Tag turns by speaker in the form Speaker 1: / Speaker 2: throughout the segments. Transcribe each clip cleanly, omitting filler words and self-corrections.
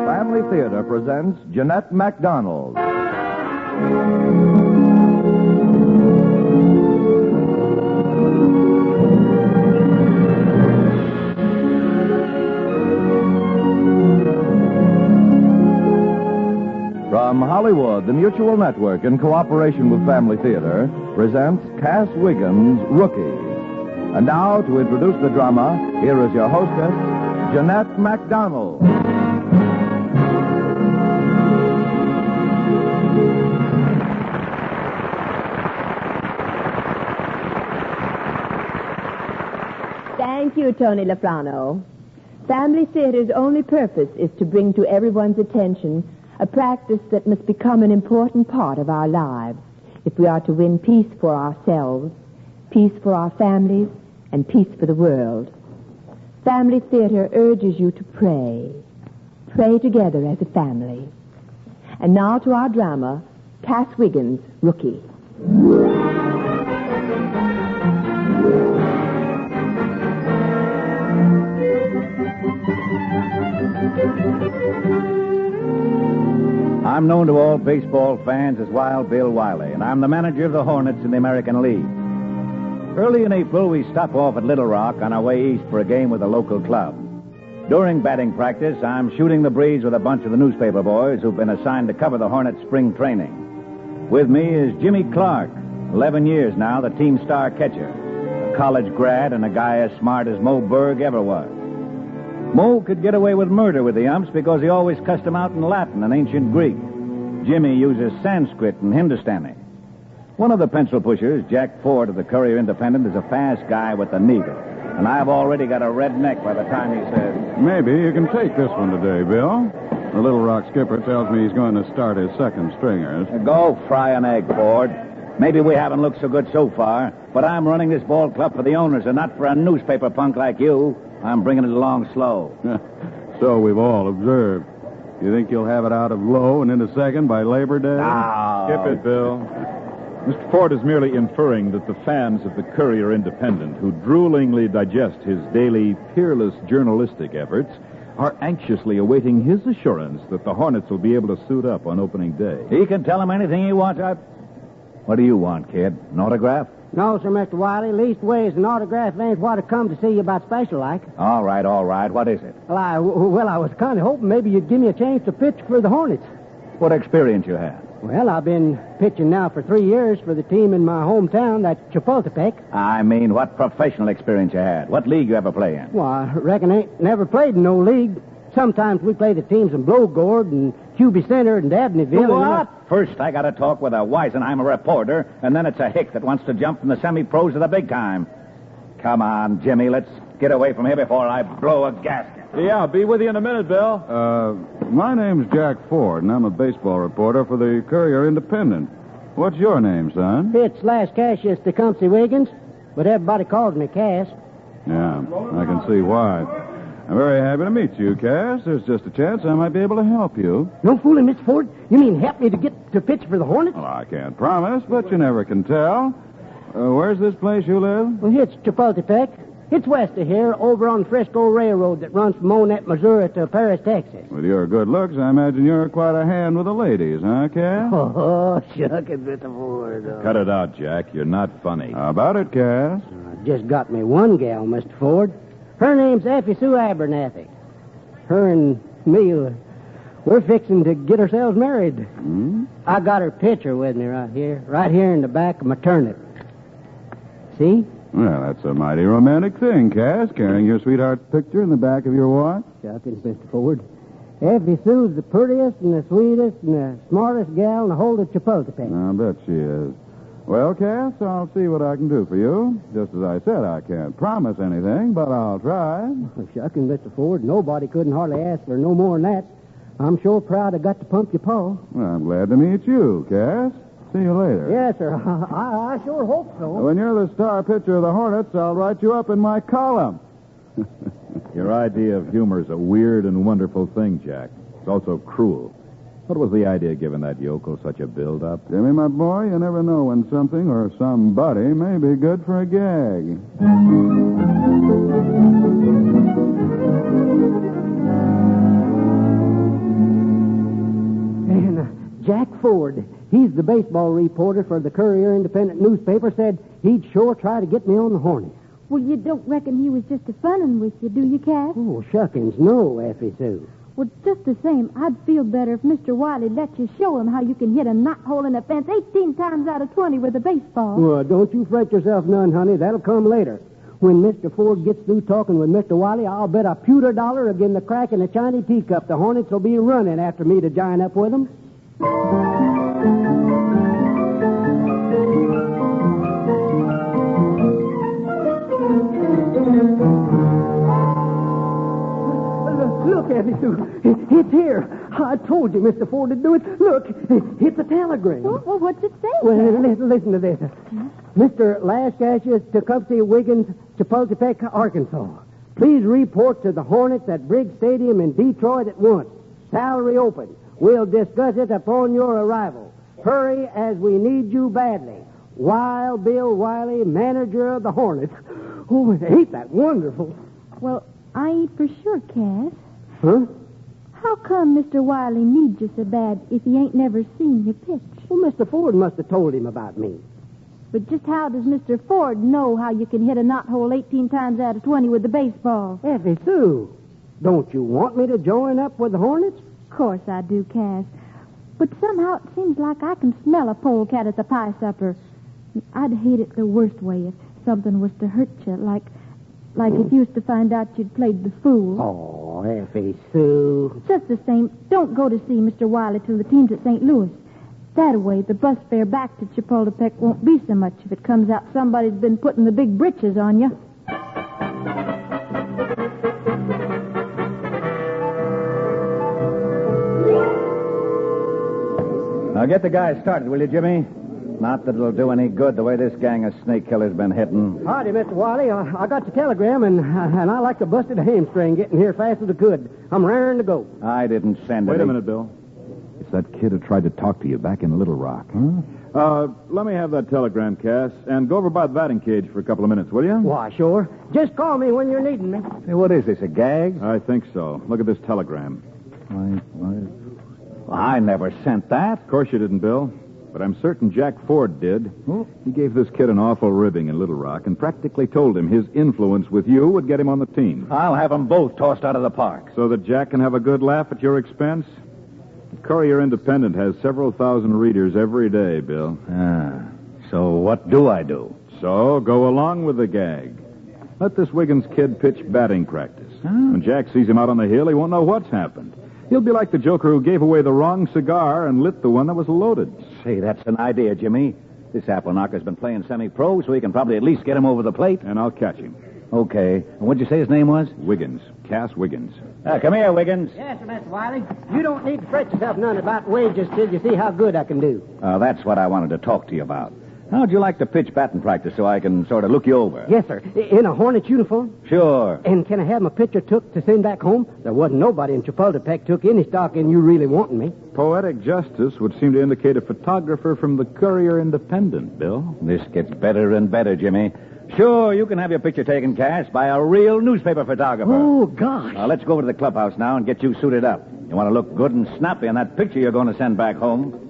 Speaker 1: Family Theater presents Jeanette MacDonald. From Hollywood, the Mutual Network, in cooperation with Family Theater, presents Cass Wiggins' Rookie. And now, to introduce the drama, here is your hostess, Jeanette MacDonald.
Speaker 2: Thank you, Tony Lafrano. Family Theater's only purpose is to bring to everyone's attention a practice that must become an important part of our lives if we are to win peace for ourselves, peace for our families, and peace for the world. Family Theater urges you to pray. Pray together as a family. And now to our drama, Cass Wiggins, Rookie.
Speaker 3: I'm known to all baseball fans as Wild Bill Wiley, and I'm the manager of the Hornets in the American League. Early in April, we stop off at Little Rock on our way east for a game with a local club. During batting practice, I'm shooting the breeze with a bunch of the newspaper boys who've been assigned to cover the Hornets' spring training. With me is Jimmy Clark, 11 years now, the team star catcher, a college grad and a guy as smart as Mo Berg ever was. Mo could get away with murder with the umps because he always cussed them out in Latin and ancient Greek. Jimmy uses Sanskrit and Hindustani. One of the pencil pushers, Jack Ford of the Courier Independent, is a fast guy with a needle. And I've already got a red neck by the time he says...
Speaker 4: Maybe you can take this one today, Bill. The Little Rock skipper tells me he's going to start his second stringers.
Speaker 3: Go fry an egg, Ford. Maybe we haven't looked so good so far, but I'm running this ball club for the owners and not for a newspaper punk like you. I'm bringing it along slow.
Speaker 4: So we've all observed. You think you'll have it out of low and into second by Labor Day?
Speaker 3: Oh.
Speaker 5: Skip it, Bill. Mr. Ford is merely inferring that the fans of the Courier Independent, who droolingly digest his daily peerless journalistic efforts, are anxiously awaiting his assurance that the Hornets will be able to suit up on opening day.
Speaker 3: He can tell him anything he wants. What do you want, kid? An autograph?
Speaker 6: No, sir, Mr. Wiley. Leastways, an autograph ain't what I come to see you about special, like.
Speaker 3: All right. What is it?
Speaker 6: Well, I was kind of hoping maybe you'd give me a chance to pitch for the Hornets.
Speaker 3: What experience you have?
Speaker 6: Well, I've been pitching now for 3 years for the team in my hometown, that's Chapultepec.
Speaker 3: I mean, what professional experience you had? What league you ever play in?
Speaker 6: Well, I reckon I ain't never played in no league. Sometimes we play the teams in Blowgord and Hubie Center and Dabneyville.
Speaker 3: What? First, I got to talk with a Weisenheimer reporter, and then it's a hick that wants to jump from the semi-pros to the big time. Come on, Jimmy, let's get away from here before I blow a gasket.
Speaker 5: Yeah, I'll be with you in a minute, Bill.
Speaker 4: My name's Jack Ford, and I'm a baseball reporter for the Courier Independent. What's your name, son?
Speaker 6: It's Las Cassius Tecumseh Wiggins, but everybody calls me Cass.
Speaker 4: Yeah, I can see why. I'm very happy to meet you, Cass. There's just a chance I might be able to help you.
Speaker 6: No fooling, Mr. Ford. You mean help me to get to pitch for the Hornets?
Speaker 4: Well, I can't promise, but you never can tell. Where's this place you live?
Speaker 6: Well, it's Chapultepec. It's west of here, over on Frisco Railroad that runs from Monette, Missouri to Paris, Texas.
Speaker 4: With your good looks, I imagine you're quite a hand with the ladies, huh, Cass?
Speaker 6: Oh, shucking, Mr. Ford.
Speaker 5: Cut it out, Jack. You're not funny.
Speaker 4: How about it, Cass?
Speaker 6: Just got me one gal, Mr. Ford. Her name's Effie Sue Abernathy. Her and me, we're fixing to get ourselves married.
Speaker 4: Hmm?
Speaker 6: I got her picture with me right here in the back of my turnip. See?
Speaker 4: Well, that's a mighty romantic thing, Cass, carrying your sweetheart's picture in the back of your watch.
Speaker 6: Shuckins, Mr. Ford. Effie Sue's the prettiest and the sweetest and the smartest gal in the whole of Chapultepec.
Speaker 4: I bet she is. Well, Cass, I'll see what I can do for you. Just as I said, I can't promise anything, but I'll try.
Speaker 6: Well, shucking, Mr. Ford, nobody couldn't hardly ask for no more than that. I'm sure proud I got to pump your paw.
Speaker 4: Well, I'm glad to meet you, Cass. See you later.
Speaker 6: Yes, sir. I sure hope so.
Speaker 4: When you're the star pitcher of the Hornets, I'll write you up in my column.
Speaker 5: Your idea of humor is a weird and wonderful thing, Jack. It's also cruel. What was the idea of giving that yokel such a build-up?
Speaker 4: Jimmy, my boy, you never know when something or somebody may be good for a gag.
Speaker 6: Jack Ford. He's the baseball reporter for the Courier Independent newspaper. Said he'd sure try to get me on the Hornets.
Speaker 7: Well, you don't reckon he was just a-funnin' with you, do you, Cass?
Speaker 6: Oh, shuckings, no, Effie Sue.
Speaker 7: Well, just the same, I'd feel better if Mr. Wiley let you show him how you can hit a knothole in a fence 18 times out of 20 with a baseball.
Speaker 6: Well, don't you fret yourself none, honey. That'll come later. When Mr. Ford gets through talking with Mr. Wiley, I'll bet a pewter dollar again the crack in a Chinese teacup the Hornets will be running after me to join up with them. Look, Effie Sue. It's here. I told you Mr. Ford would do it. Look, it's a telegram.
Speaker 7: Well, what's it say?
Speaker 6: Well, listen to this. Mr. Lashkasha, Tecumseh, Wiggins, Chapultepec, Arkansas. Please report to the Hornets at Briggs Stadium in Detroit at once. Salary open. We'll discuss it upon your arrival. Hurry, as we need you badly. Wild Bill Wiley, manager of the Hornets. Oh, ain't that wonderful?
Speaker 7: Well, I ain't for sure, Cass.
Speaker 6: Huh?
Speaker 7: How come Mr. Wiley needs you so bad if he ain't never seen you pitch?
Speaker 6: Well, Mr. Ford must have told him about me.
Speaker 7: But just how does Mr. Ford know how you can hit a knothole 18 times out of 20 with the baseball?
Speaker 6: Effie Sue, don't you want me to join up with the Hornets?
Speaker 7: Of course I do, Cass. But somehow it seems like I can smell a polecat at the pie supper. I'd hate it the worst way if something was to hurt you, like if you used to find out you'd played the fool.
Speaker 6: Oh, Effie Sue.
Speaker 7: Just the same, don't go to see Mr. Wiley till the team's at St. Louis. That way, the bus fare back to Chapultepec won't be so much if it comes out somebody's been putting the big britches on you.
Speaker 3: Now get the guys started, will you, Jimmy? Not that it'll do any good the way this gang of snake killers been hitting.
Speaker 6: Howdy, Mr. Wiley. I got the telegram, and I like to busted a hamstring getting here fast as I could. I'm raring to go.
Speaker 3: I didn't send it.
Speaker 5: Wait a minute, Bill. It's that kid who tried to talk to you back in Little Rock. Let me have that telegram, Cass, and go over by the batting cage for a couple of minutes, will you?
Speaker 6: Why, sure. Just call me when you're needing me.
Speaker 3: Hey, what is this, a gag?
Speaker 5: I think so. Look at this telegram.
Speaker 3: Well, I never sent that.
Speaker 5: Of course you didn't, Bill. But I'm certain Jack Ford did. He gave this kid an awful ribbing in Little Rock and practically told him his influence with you would get him on the team.
Speaker 3: I'll have them both tossed out of the park.
Speaker 5: So that Jack can have a good laugh at your expense? The Courier Independent has several thousand readers every day, Bill.
Speaker 3: So what do I do?
Speaker 5: So go along with the gag. Let this Wiggins kid pitch batting practice. When Jack sees him out on the hill, he won't know what's happened. He'll be like the joker who gave away the wrong cigar and lit the one that was loaded.
Speaker 3: Say, that's an idea, Jimmy. This apple knocker's been playing semi-pro, so we can probably at least get him over the plate.
Speaker 5: And I'll catch him.
Speaker 3: Okay. And what'd you say his name was?
Speaker 5: Wiggins. Cass Wiggins.
Speaker 3: Come here, Wiggins.
Speaker 6: Yes, Mr. Wiley. You don't need to fret yourself none about wages till you see how good I can do.
Speaker 3: That's what I wanted to talk to you about. How'd you like to pitch batting practice so I can sort of look you over?
Speaker 6: Yes, sir. In a Hornets uniform?
Speaker 3: Sure.
Speaker 6: And can I have my picture took to send back home? There wasn't nobody in Chapultepec took any stock in you really wanting me.
Speaker 5: Poetic justice would seem to indicate a photographer from the Courier Independent, Bill.
Speaker 3: This gets better and better, Jimmy. Sure, you can have your picture taken, Cass, by a real newspaper photographer.
Speaker 6: Oh, gosh.
Speaker 3: Let's go over to the clubhouse now and get you suited up. You want to look good and snappy in that picture you're going to send back home.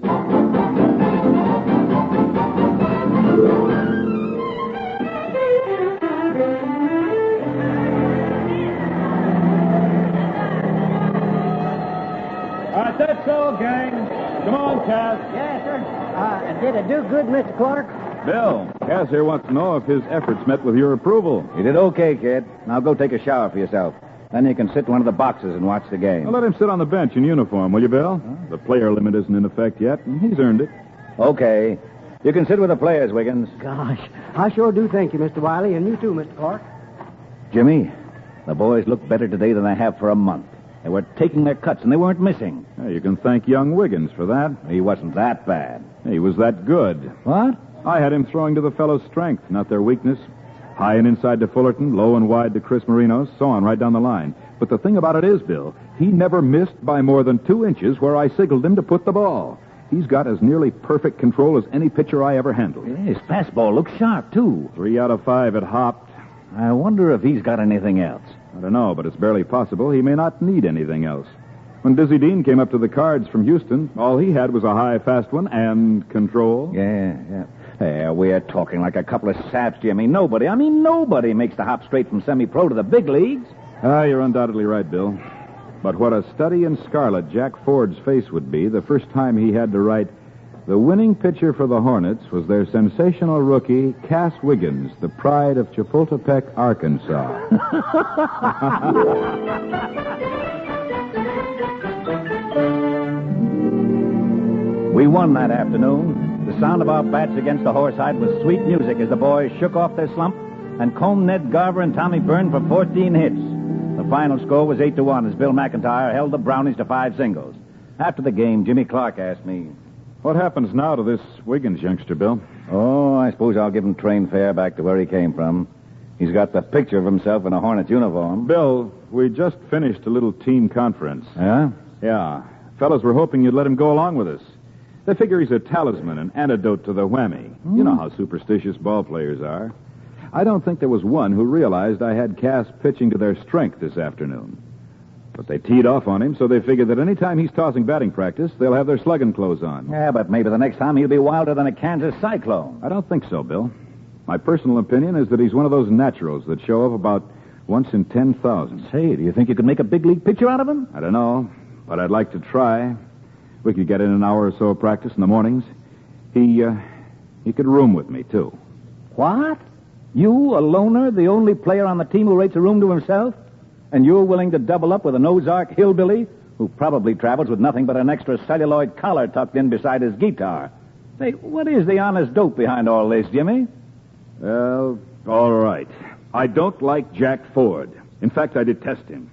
Speaker 5: That's so, gang. Come on, Cass.
Speaker 6: Yes, sir. Did it do good, Mr. Clark?
Speaker 5: Bill, Cass here wants to know if his efforts met with your approval.
Speaker 3: You did okay, kid. Now go take a shower for yourself. Then you can sit in one of the boxes and watch the game.
Speaker 5: Well, let him sit on the bench in uniform, will you, Bill? The player limit isn't in effect yet, and he's earned it.
Speaker 3: Okay. You can sit with the players, Wiggins.
Speaker 6: Gosh, I sure do thank you, Mr. Wiley, and you too, Mr. Clark.
Speaker 3: Jimmy, the boys look better today than they have for a month. They were taking their cuts, and they weren't missing.
Speaker 5: Yeah, you can thank young Wiggins for that.
Speaker 3: He wasn't that bad.
Speaker 5: He was that good.
Speaker 3: What?
Speaker 5: I had him throwing to the fellows' strength, not their weakness. High and inside to Fullerton, low and wide to Chris Marinos, so on right down the line. But the thing about it is, Bill, he never missed by more than 2 inches where I signaled him to put the ball. He's got as nearly perfect control as any pitcher I ever handled.
Speaker 3: Yeah, his fastball looks sharp, too.
Speaker 5: 3 out of 5 it hopped.
Speaker 3: I wonder if he's got anything else.
Speaker 5: I don't know, but it's barely possible he may not need anything else.
Speaker 4: When Dizzy Dean came up to the Cards from Houston, all he had was a high, fast one and control.
Speaker 3: Yeah. Hey, we're talking like a couple of saps, Jimmy. Nobody makes the hop straight from semi-pro to the big leagues.
Speaker 4: You're undoubtedly right, Bill. But what a study in scarlet Jack Ford's face would be the first time he had to write, the winning pitcher for the Hornets was their sensational rookie, Cass Wiggins, the pride of Chapultepec, Arkansas.
Speaker 3: We won that afternoon. The sound of our bats against the horsehide was sweet music as the boys shook off their slump and combed Ned Garver and Tommy Byrne for 14 hits. The final score was 8-1 as Bill McIntyre held the Brownies to 5 singles. After the game, Jimmy Clark asked me,
Speaker 4: What happens now to this Wiggins youngster, Bill?
Speaker 3: Oh, I suppose I'll give him train fare back to where he came from. He's got the picture of himself in a Hornets uniform.
Speaker 4: Bill, we just finished a little team conference.
Speaker 3: Yeah?
Speaker 4: Yeah. Fellas were hoping you'd let him go along with us. They figure he's a talisman, an antidote to the whammy. You know how superstitious ball players are. I don't think there was one who realized I had Cass pitching to their strength this afternoon. But they teed off on him, so they figured that any time he's tossing batting practice, they'll have their slugging clothes on.
Speaker 3: Yeah, but maybe the next time he'll be wilder than a Kansas cyclone.
Speaker 4: I don't think so, Bill. My personal opinion is that he's one of those naturals that show up about once in 10,000.
Speaker 3: Say, do you think you could make a big league pitcher out of him?
Speaker 4: I don't know, but I'd like to try. We could get in an hour or so of practice in the mornings. He could room with me, too.
Speaker 3: What? You, a loner, the only player on the team who rates a room to himself? And you're willing to double up with an Ozark hillbilly who probably travels with nothing but an extra celluloid collar tucked in beside his guitar? Say, what is the honest dope behind all this, Jimmy?
Speaker 4: Well, all right. I don't like Jack Ford. In fact, I detest him.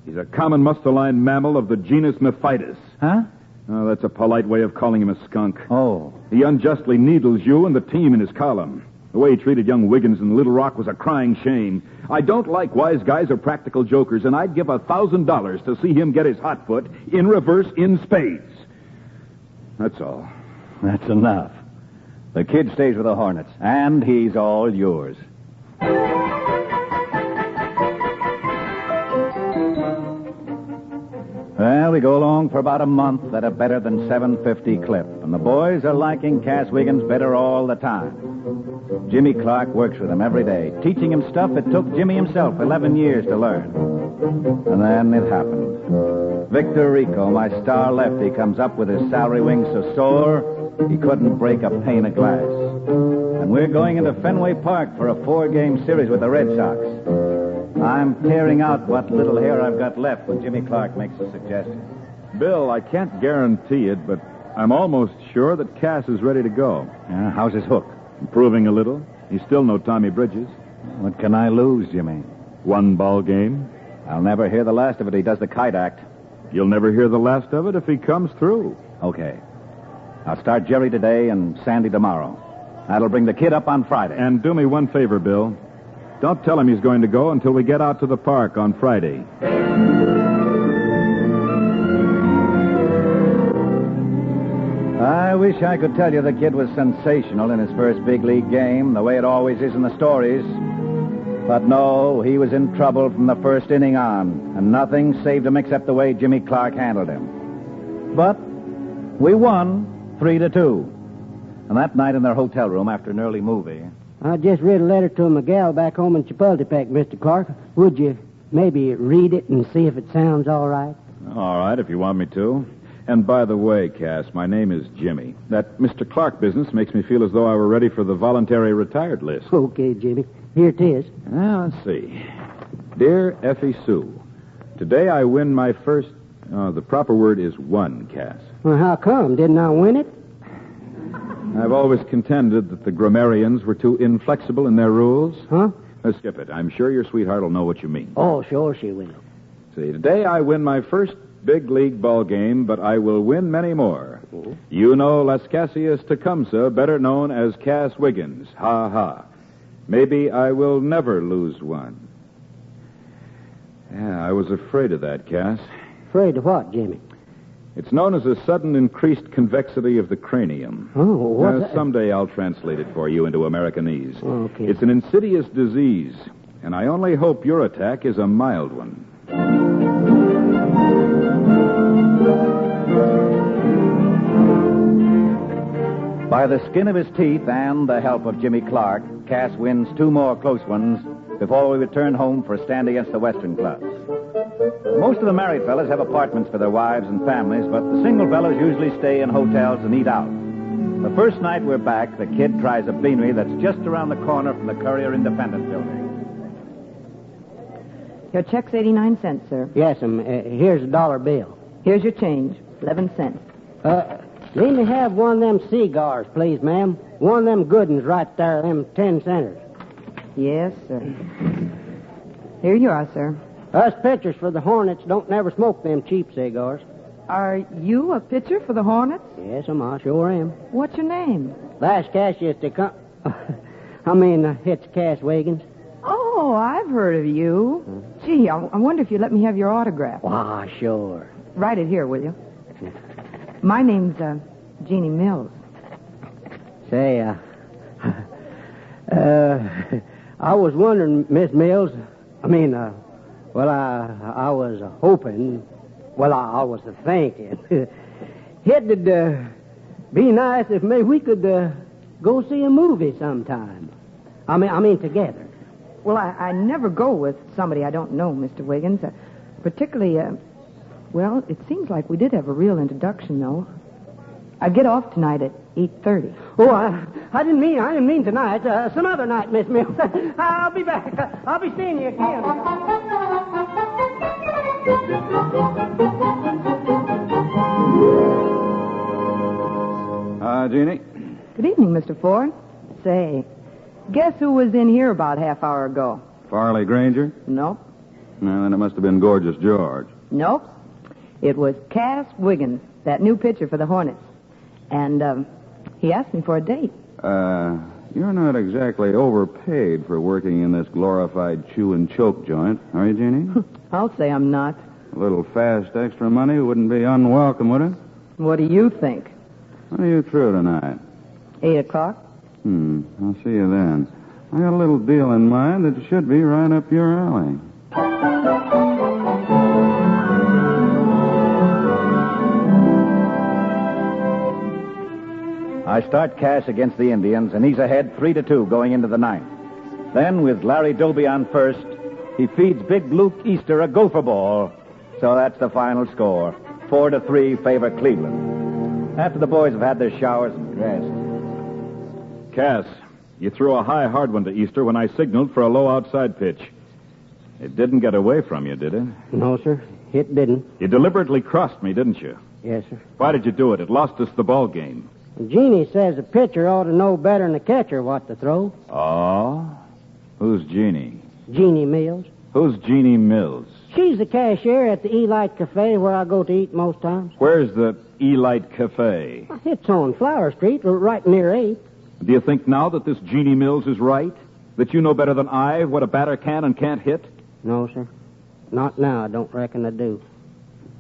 Speaker 4: He's a common muscle-lined mammal of the genus Mephitis.
Speaker 3: Huh?
Speaker 4: Oh, that's a polite way of calling him a skunk.
Speaker 3: Oh.
Speaker 4: He unjustly needles you and the team in his column. The way he treated young Wiggins in Little Rock was a crying shame. I don't like wise guys or practical jokers, and I'd give $1,000 to see him get his hot foot in reverse in spades. That's all.
Speaker 3: That's enough. The kid stays with the Hornets, and he's all yours. Well, we go along for about a month at a better than 750 clip, and the boys are liking Cass Wiggins better all the time. Jimmy Clark works with him every day, teaching him stuff it took Jimmy himself 11 years to learn. And then it happened. Victor Rico, my star lefty, comes up with his salary wings so sore he couldn't break a pane of glass. And we're going into Fenway Park for a 4-game series with the Red Sox. I'm tearing out what little hair I've got left when Jimmy Clark makes a suggestion.
Speaker 4: Bill, I can't guarantee it, but I'm almost sure that Cass is ready to go.
Speaker 3: Yeah, how's his hook?
Speaker 4: Improving a little. He's still no Tommy Bridges.
Speaker 3: What can I lose, Jimmy?
Speaker 4: 1 ball game.
Speaker 3: I'll never hear the last of it. He does the kite act.
Speaker 4: You'll never hear the last of it if he comes through.
Speaker 3: Okay. I'll start Jerry today and Sandy tomorrow. That'll bring the kid up on Friday.
Speaker 4: And do me one favor, Bill. Don't tell him he's going to go until we get out to the park on Friday.
Speaker 3: I wish I could tell you the kid was sensational in his first big league game, the way it always is in the stories. But no, he was in trouble from the first inning on, and nothing saved him except the way Jimmy Clark handled him. But we won 3-2. And that night in their hotel room after an early movie...
Speaker 6: I just read a letter to Miguel back home in Chapultepec, Mr. Clark. Would you maybe read it and see if it sounds all right?
Speaker 4: All right, if you want me to. And by the way, Cass, my name is Jimmy. That Mr. Clark business makes me feel as though I were ready for the voluntary retired list.
Speaker 6: Okay, Jimmy. Here it is.
Speaker 4: Now, let's see. Dear Effie Sue, today I win my first... the proper word is won, Cass.
Speaker 6: Well, how come? Didn't I win it?
Speaker 4: I've always contended that the grammarians were too inflexible in their rules.
Speaker 6: Huh?
Speaker 4: Skip it. I'm sure your sweetheart will know what you mean.
Speaker 6: Oh, sure she will.
Speaker 4: See, today I win my first big league ball game, but I will win many more.
Speaker 6: Mm-hmm.
Speaker 4: You know Las Casillas Tecumseh, better known as Cass Wiggins. Ha ha. Maybe I will never lose one. Yeah, I was afraid of that, Cass.
Speaker 6: Afraid of what, Jimmy?
Speaker 4: It's known as a sudden increased convexity of the cranium.
Speaker 6: Oh, what's that? Someday
Speaker 4: I'll translate it for you into Americanese.
Speaker 6: Okay.
Speaker 4: It's an insidious disease, and I only hope your attack is a mild one.
Speaker 3: By the skin of his teeth and the help of Jimmy Clark, Cass wins 2 more close ones before we return home for a stand against the Western clubs. Most of the married fellas have apartments for their wives and families, but the single fellas usually stay in hotels and eat out. The first night we're back, the kid tries a beanery that's just around the corner from the Courier Independent building.
Speaker 8: Your check's 89 cents, sir.
Speaker 6: Yes, here's a dollar bill.
Speaker 8: Here's your change, 11 cents.
Speaker 6: Let me have one of them cigars, please, ma'am. One of them good ones right there, them 10-centers.
Speaker 8: Yes, sir. Here you are, sir.
Speaker 6: Us pitchers for the Hornets don't never smoke them cheap cigars.
Speaker 8: Are you a pitcher for the Hornets?
Speaker 6: Yes, I sure am.
Speaker 8: What's your name?
Speaker 6: Last Cass used to come... it's Cass Wiggins.
Speaker 8: Oh, I've heard of you. Gee, I wonder if you'd let me have your autograph.
Speaker 6: Why, sure.
Speaker 8: Write it here, will you? My name's Jeannie Mills.
Speaker 6: Say, I was wondering, Miss Mills, I was hoping, I was thinking, it'd be nice if maybe we could go see a movie sometime. I mean together.
Speaker 8: Well, I never go with somebody I don't know, Mr. Wiggins. Particularly, it seems like we did have a real introduction, though. I get off tonight at 8:30.
Speaker 6: Oh, I didn't mean tonight. Some other night, Miss Mills. I'll be back. I'll be seeing you again.
Speaker 4: Jeannie?
Speaker 8: Good evening, Mr. Ford. Say, guess who was in here about half hour ago?
Speaker 4: Farley Granger?
Speaker 8: Nope.
Speaker 4: Well, then it must have been Gorgeous George.
Speaker 8: Nope. It was Cass Wiggins, that new pitcher for the Hornets. And he asked me for a date.
Speaker 4: You're not exactly overpaid for working in this glorified chew and choke joint, are you, Jeannie?
Speaker 8: I'll say I'm not.
Speaker 4: A little fast extra money wouldn't be unwelcome, would it?
Speaker 8: What do you think?
Speaker 4: When are you through tonight?
Speaker 8: 8 o'clock?
Speaker 4: I'll see you then. I got a little deal in mind that should be right up your alley.
Speaker 3: I start Cass against the Indians, and he's ahead 3-2 going into the 9th. Then, with Larry Doby on first, he feeds Big Luke Easter a gopher ball. So that's the final score. 4-3 favor Cleveland. After the boys have had their showers and dressed.
Speaker 4: Cass, you threw a high hard one to Easter when I signaled for a low outside pitch. It didn't get away from you, did it?
Speaker 6: No, sir. It didn't.
Speaker 4: You deliberately crossed me, didn't you?
Speaker 6: Yes, sir.
Speaker 4: Why did you do it? It lost us the ball game.
Speaker 6: Jeannie says the pitcher ought to know better than the catcher what to throw.
Speaker 4: Oh? Who's Jeannie?
Speaker 6: Jeannie Mills.
Speaker 4: Who's Jeannie Mills?
Speaker 6: She's the cashier at the Elite Cafe where I go to eat most times.
Speaker 4: Where's the Elite Cafe?
Speaker 6: It's on Flower Street, right near 8th.
Speaker 4: Do you think now that this Jeannie Mills is right? That you know better than I what a batter can and can't hit?
Speaker 6: No, sir. Not now. I don't reckon I do.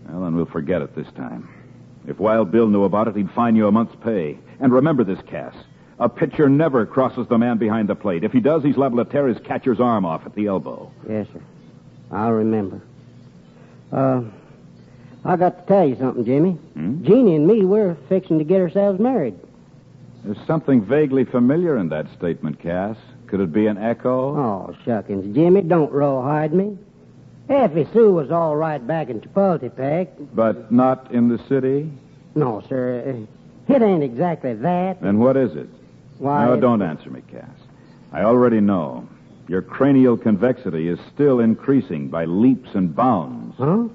Speaker 4: Well, then we'll forget it this time. If Wild Bill knew about it, he'd fine you a month's pay. And remember this, Cass. A pitcher never crosses the man behind the plate. If he does, he's liable to tear his catcher's arm off at the elbow.
Speaker 6: Yes, sir. I'll remember. I got to tell you something, Jimmy. Jeannie and me, we're fixing to get ourselves married.
Speaker 4: There's something vaguely familiar in that statement, Cass. Could it be an echo?
Speaker 6: Oh, shuckins, Jimmy, don't rawhide me. Effie Sue was all right back in Chapultepec.
Speaker 4: But not in the city?
Speaker 6: No, sir. It ain't exactly that.
Speaker 4: Then what is it?
Speaker 6: Why?
Speaker 4: No, don't answer me, Cass. I already know. Your cranial convexity is still increasing by leaps and bounds.
Speaker 6: Huh?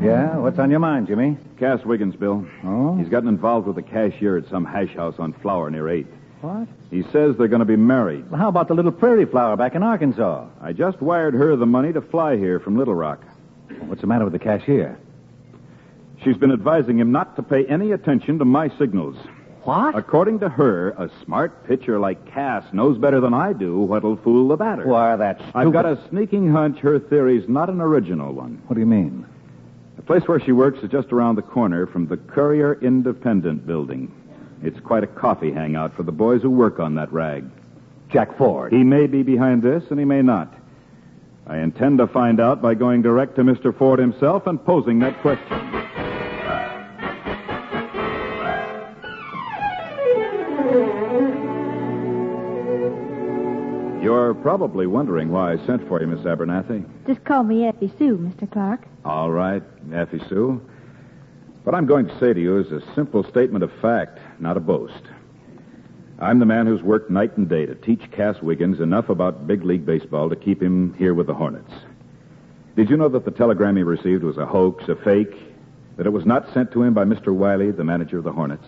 Speaker 3: Yeah? What's on your mind, Jimmy?
Speaker 4: Cass Wiggins, Bill.
Speaker 3: Oh?
Speaker 4: He's gotten involved with the cashier at some hash house on Flower near 8th.
Speaker 3: What?
Speaker 4: He says they're going to be married.
Speaker 3: Well, how about the little prairie flower back in Arkansas?
Speaker 4: I just wired her the money to fly here from Little Rock.
Speaker 3: What's the matter with the cashier?
Speaker 4: She's been advising him not to pay any attention to my signals.
Speaker 6: What?
Speaker 4: According to her, a smart pitcher like Cass knows better than I do what'll fool the batter.
Speaker 3: Why, that's stupid.
Speaker 4: I've got a sneaking hunch her theory's not an original one.
Speaker 3: What do you mean?
Speaker 4: The place where she works is just around the corner from the Courier Independent building. It's quite a coffee hangout for the boys who work on that rag.
Speaker 3: Jack Ford.
Speaker 4: He may be behind this, and he may not. I intend to find out by going direct to Mr. Ford himself and posing that question. You're probably wondering why I sent for you, Miss Abernathy.
Speaker 7: Just call me Effie Sue, Mr. Clark.
Speaker 4: All right, Effie Sue. What I'm going to say to you is a simple statement of fact, not a boast. I'm the man who's worked night and day to teach Cass Wiggins enough about big league baseball to keep him here with the Hornets. Did you know that the telegram he received was a hoax, a fake? That it was not sent to him by Mr. Wiley, the manager of the Hornets?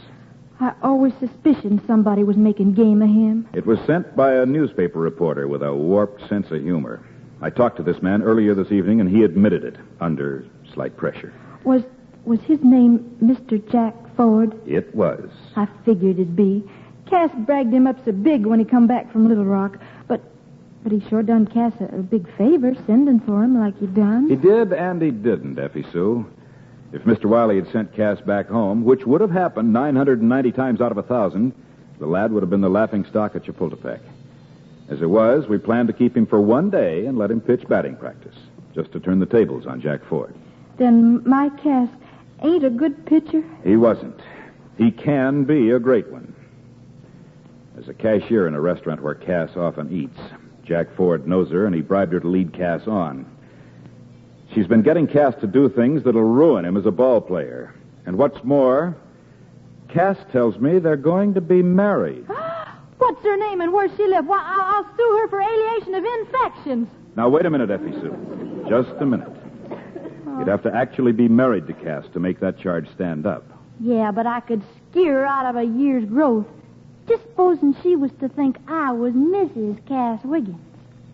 Speaker 7: I always suspicioned somebody was making game of him.
Speaker 4: It was sent by a newspaper reporter with a warped sense of humor. I talked to this man earlier this evening, and he admitted it under slight pressure.
Speaker 7: Was his name Mr. Jack Ford?
Speaker 4: It was.
Speaker 7: I figured it'd be. Cass bragged him up so big when he come back from Little Rock, but he sure done Cass a big favor sending for him like he done.
Speaker 4: He did and he didn't, Effie Sue. If Mr. Wiley had sent Cass back home, which would have happened 990 times out of 1,000, the lad would have been the laughing stock at Chapultepec. As it was, we planned to keep him for one day and let him pitch batting practice, just to turn the tables on Jack Ford.
Speaker 7: Then my Cass ain't a good pitcher?
Speaker 4: He wasn't. He can be a great one. As a cashier in a restaurant where Cass often eats, Jack Ford knows her, and he bribed her to lead Cass on. She's been getting Cass to do things that'll ruin him as a ball player. And what's more, Cass tells me they're going to be married.
Speaker 7: What's her name and where she live? Why, I'll sue her for alienation of infections.
Speaker 4: Now, wait a minute, Effie Sue. Just a minute. You'd have to actually be married to Cass to make that charge stand up.
Speaker 7: Yeah, but I could scare her out of a year's growth. Just supposing she was to think I was Mrs. Cass Wiggins.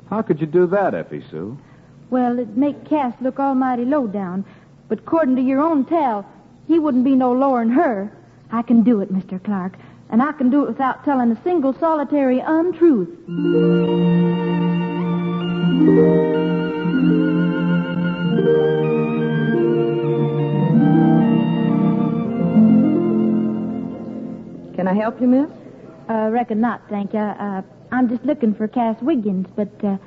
Speaker 4: How could you do that, Effie Sue?
Speaker 7: Well, it'd make Cass look almighty low down. But according to your own tell, he wouldn't be no lower'n her. I can do it, Mr. Clark. And I can do it without telling a single solitary untruth.
Speaker 8: Can I help you, miss?
Speaker 7: Reckon not, thank you. I'm just looking for Cass Wiggins, but I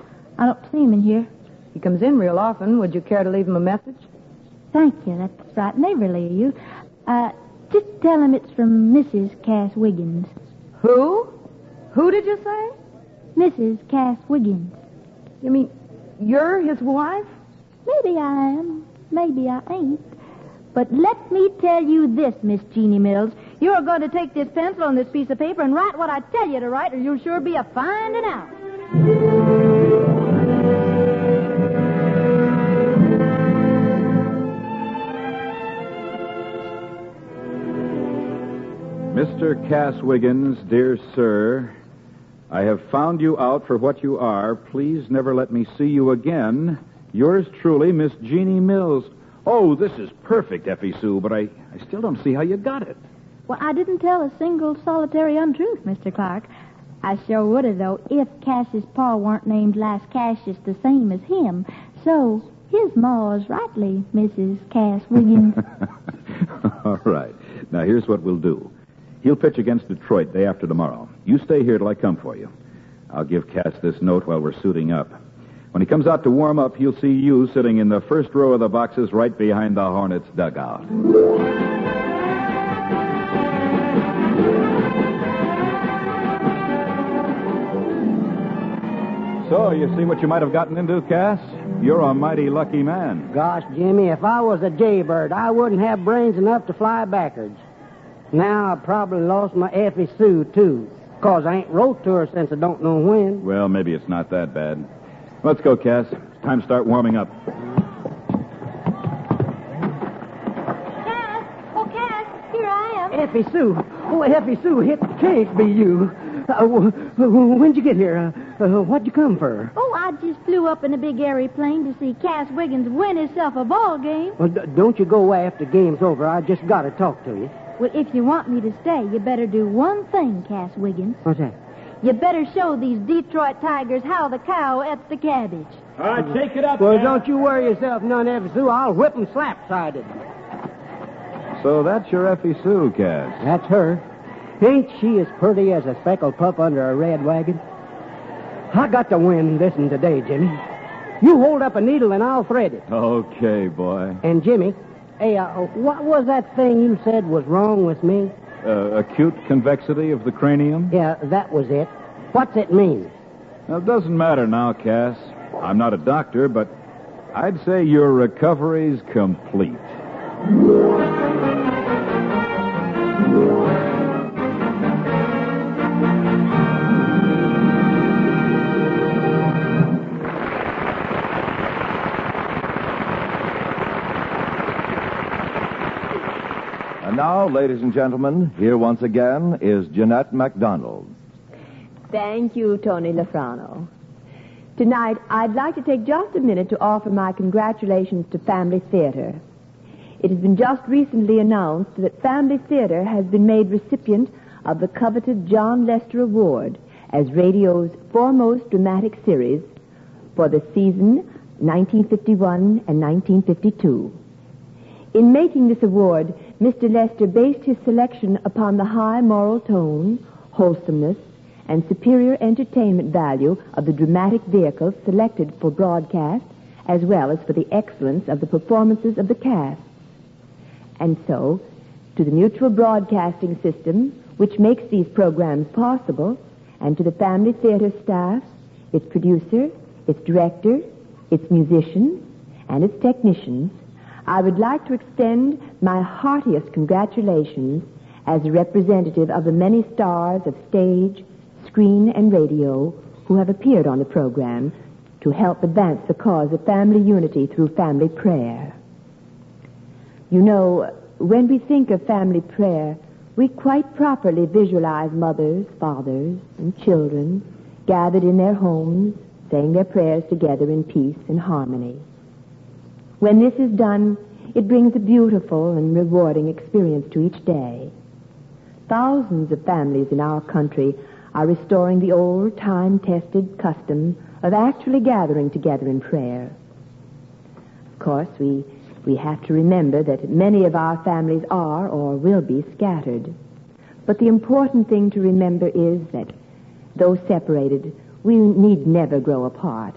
Speaker 7: don't see him in here.
Speaker 8: He comes in real often. Would you care to leave him a message?
Speaker 7: Thank you. That's right neighborly of you. Just tell him it's from Mrs. Cass Wiggins.
Speaker 8: Who? Who did you say?
Speaker 7: Mrs. Cass Wiggins.
Speaker 8: You mean you're his wife?
Speaker 7: Maybe I am. Maybe I ain't. But let me tell you this, Miss Jeannie Mills. You're going to take this pencil on this piece of paper and write what I tell you to write, or you'll sure be a finding out.
Speaker 4: Mr. Cass Wiggins, dear sir, I have found you out for what you are. Please never let me see you again. Yours truly, Miss Jeannie Mills. Oh, this is perfect, Effie Sue, but I still don't see how you got it.
Speaker 7: Well, I didn't tell a single solitary untruth, Mr. Clark. I sure would have, though, if Cass's pa weren't named Las Cassius the same as him. So, his ma's rightly Mrs. Cass Wiggins.
Speaker 4: All right. Now, here's what we'll do. He'll pitch against Detroit day after tomorrow. You stay here till I come for you. I'll give Cass this note while we're suiting up. When he comes out to warm up, he'll see you sitting in the first row of the boxes right behind the Hornets' dugout. So, you see what you might have gotten into, Cass? You're a mighty lucky man.
Speaker 6: Gosh, Jimmy, if I was a jaybird, I wouldn't have brains enough to fly backwards. Now I probably lost my Effie Sue, too, because I ain't wrote to her since I don't know when.
Speaker 4: Well, maybe it's not that bad. Let's go, Cass. It's time to start warming up.
Speaker 7: Cass! Oh, Cass, here I am.
Speaker 6: Effie Sue. Oh, Effie Sue, it can't be you. When'd you get here? What'd you come for?
Speaker 7: Oh, I just flew up in a big airplane to see Cass Wiggins win himself a ball game.
Speaker 6: Well, don't you go away after the game's over. I just got to talk to you.
Speaker 7: Well, if you want me to stay, you better do one thing, Cass Wiggins.
Speaker 6: What's that?
Speaker 7: You better show these Detroit Tigers how the cow eats the cabbage.
Speaker 3: All right, shake it up,
Speaker 6: Well,
Speaker 3: Cass.
Speaker 6: don't you worry yourself none, Effie Sue. I'll whip 'em slap-sided.
Speaker 4: So that's your Effie Sue, Cass.
Speaker 6: That's her. Ain't she as pretty as a speckled pup under a red wagon? I got to win this one today, Jimmy. You hold up a needle and I'll thread it.
Speaker 4: Okay, boy.
Speaker 6: And Jimmy, hey, what was that thing you said was wrong with me?
Speaker 4: Acute convexity of the cranium?
Speaker 6: Yeah, that was it. What's it mean?
Speaker 4: Well, it doesn't matter now, Cass. I'm not a doctor, but I'd say your recovery's complete.
Speaker 1: And now, ladies and gentlemen, here once again is Jeanette MacDonald.
Speaker 2: Thank you, Tony Lafrano. Tonight, I'd like to take just a minute to offer my congratulations to Family Theater. It has been just recently announced that Family Theater has been made recipient of the coveted John Lester Award as radio's foremost dramatic series for the season 1951 and 1952. In making this award, Mr. Lester based his selection upon the high moral tone, wholesomeness, and superior entertainment value of the dramatic vehicles selected for broadcast, as well as for the excellence of the performances of the cast. And so, to the Mutual Broadcasting System, which makes these programs possible, and to the Family Theater staff, its producer, its director, its musicians, and its technicians, I would like to extend my heartiest congratulations as a representative of the many stars of stage, screen, and radio who have appeared on the program to help advance the cause of family unity through family prayer. You know, when we think of family prayer, we quite properly visualize mothers, fathers, and children gathered in their homes, saying their prayers together in peace and harmony. When this is done, it brings a beautiful and rewarding experience to each day. Thousands of families in our country are restoring the old, time-tested custom of actually gathering together in prayer. Of course, we have to remember that many of our families are or will be scattered. But the important thing to remember is that, though separated, we need never grow apart.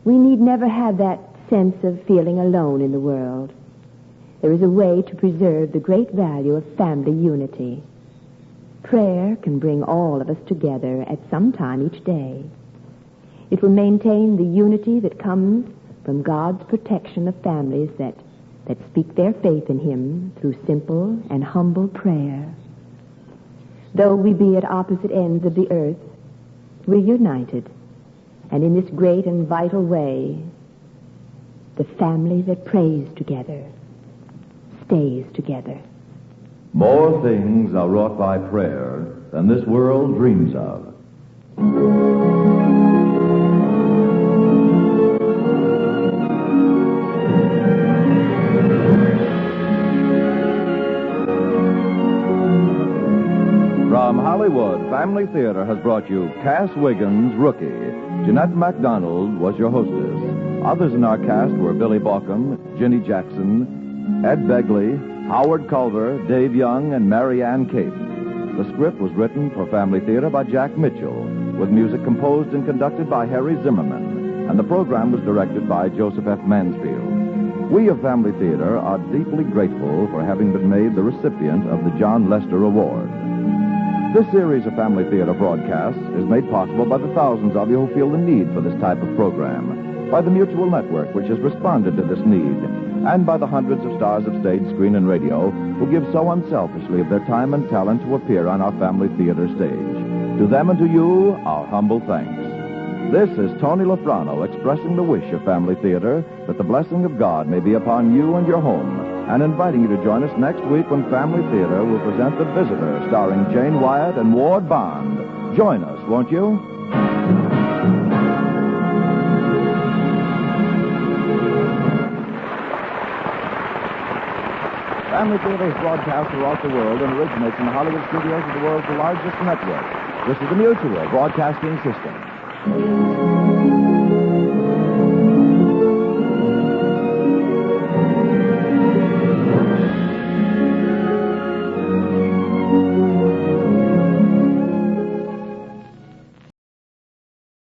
Speaker 2: We need never have that sense of feeling alone in the world. There is a way to preserve the great value of family unity. Prayer can bring all of us together at some time each day. It will maintain the unity that comes from God's protection of families that speak their faith in Him through simple and humble prayer. Though we be at opposite ends of the earth, we're united. And in this great and vital way, the family that prays together stays together.
Speaker 1: More things are wrought by prayer than this world dreams of. From Hollywood, Family Theater has brought you Cass Wiggins, Rookie. Jeanette MacDonald was your hostess. Others in our cast were Billy Baucom, Ginny Jackson, Ed Begley, Howard Culver, Dave Young, and Mary Ann Cape. The script was written for Family Theater by Jack Mitchell, with music composed and conducted by Harry Zimmerman, and the program was directed by Joseph F. Mansfield. We of Family Theater are deeply grateful for having been made the recipient of the John Lester Award. This series of Family Theater broadcasts is made possible by the thousands of you who feel the need for this type of program, by the Mutual Network, which has responded to this need, and by the hundreds of stars of stage, screen, and radio who give so unselfishly of their time and talent to appear on our Family Theater stage. To them and to you, our humble thanks. This is Tony Lafrano expressing the wish of Family Theater that the blessing of God may be upon you and your home, and inviting you to join us next week when Family Theater will present The Visitor, starring Jane Wyatt and Ward Bond. Join us, won't you? Family Theater is broadcast throughout the world and originates in the Hollywood studios of the world's largest network. This is the Mutual Broadcasting System.